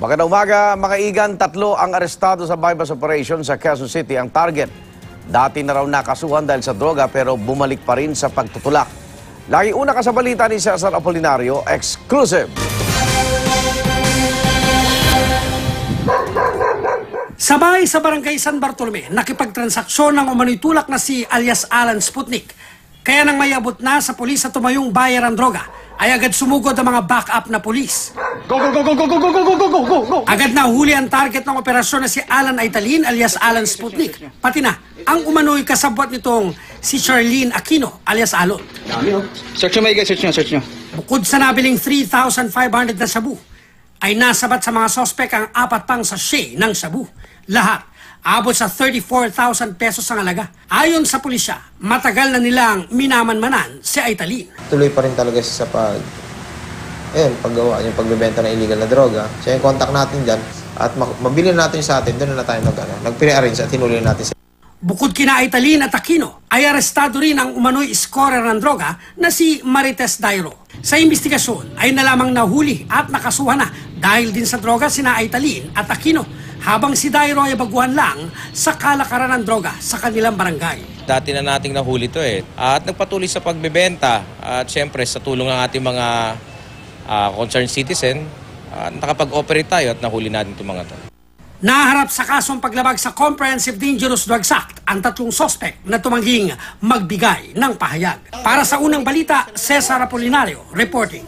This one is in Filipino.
Magandang umaga, mga igan. 3 ang arestado sa bypass operation sa Quezon City. Ang target, dati na raw nakasuhan dahil sa droga pero bumalik pa rin sa pagtutulak. Lagi una ka sa balita ni Cesar Apolinario, exclusive. Sabay sa barangay San Bartolome, nakipagtransaksyon ng umano'y tulak na si alias Alan Sputnik. Kaya nang may abot na sa pulis sa tumayong bayar ang droga, ay agad sumugod ang mga backup na pulis. Go, go, go, go, go, go, go, go, go, go, go! Agad na huli ang target ng operasyon na si Alan Aitalin alias Alan Sputnik. Pati na ang umano'y kasabwat nitong si Charlene Aquino alias Alon. Search nyo, Maiga, search nyo. Bukod sa nabiling 3,500 na shabu, ay nasabat sa mga sospek ang 4 pang sachet ng shabu. Lahat abot sa 34,000 pesos ang halaga. Ayon sa pulisya, matagal na nilang minamanmanan si Aitalin. Tuloy pa rin talaga siya sa paggawa, yung pagbebenta ng illegal na droga. Siya yung contact natin dyan at mabili natin sa atin, doon na tayo nag-pre-arrange at hinuli natin siya. Bukod kina Aitalin at Aquino, ay arestado rin ang umano'y scorer ng droga na si Marites Dairo. Sa investigasyon ay nalamang nahuli at nakasuhan na dahil din sa droga sina Aitalin at Aquino, habang si Dairo ay baguhan lang sa kalakaran ng droga sa kanilang barangay. Dati na nating nahuli ito at nagpatuloy sa pagbebenta at syempre sa tulong ng ating mga concerned citizen, nakapag-operate tayo at nahuli natin itong mga ito. Naharap sa kasong paglabag sa Comprehensive Dangerous Drugs Act ang 3 sospek na tumangging magbigay ng pahayag. Para sa unang balita, Cesar Apolinario reporting.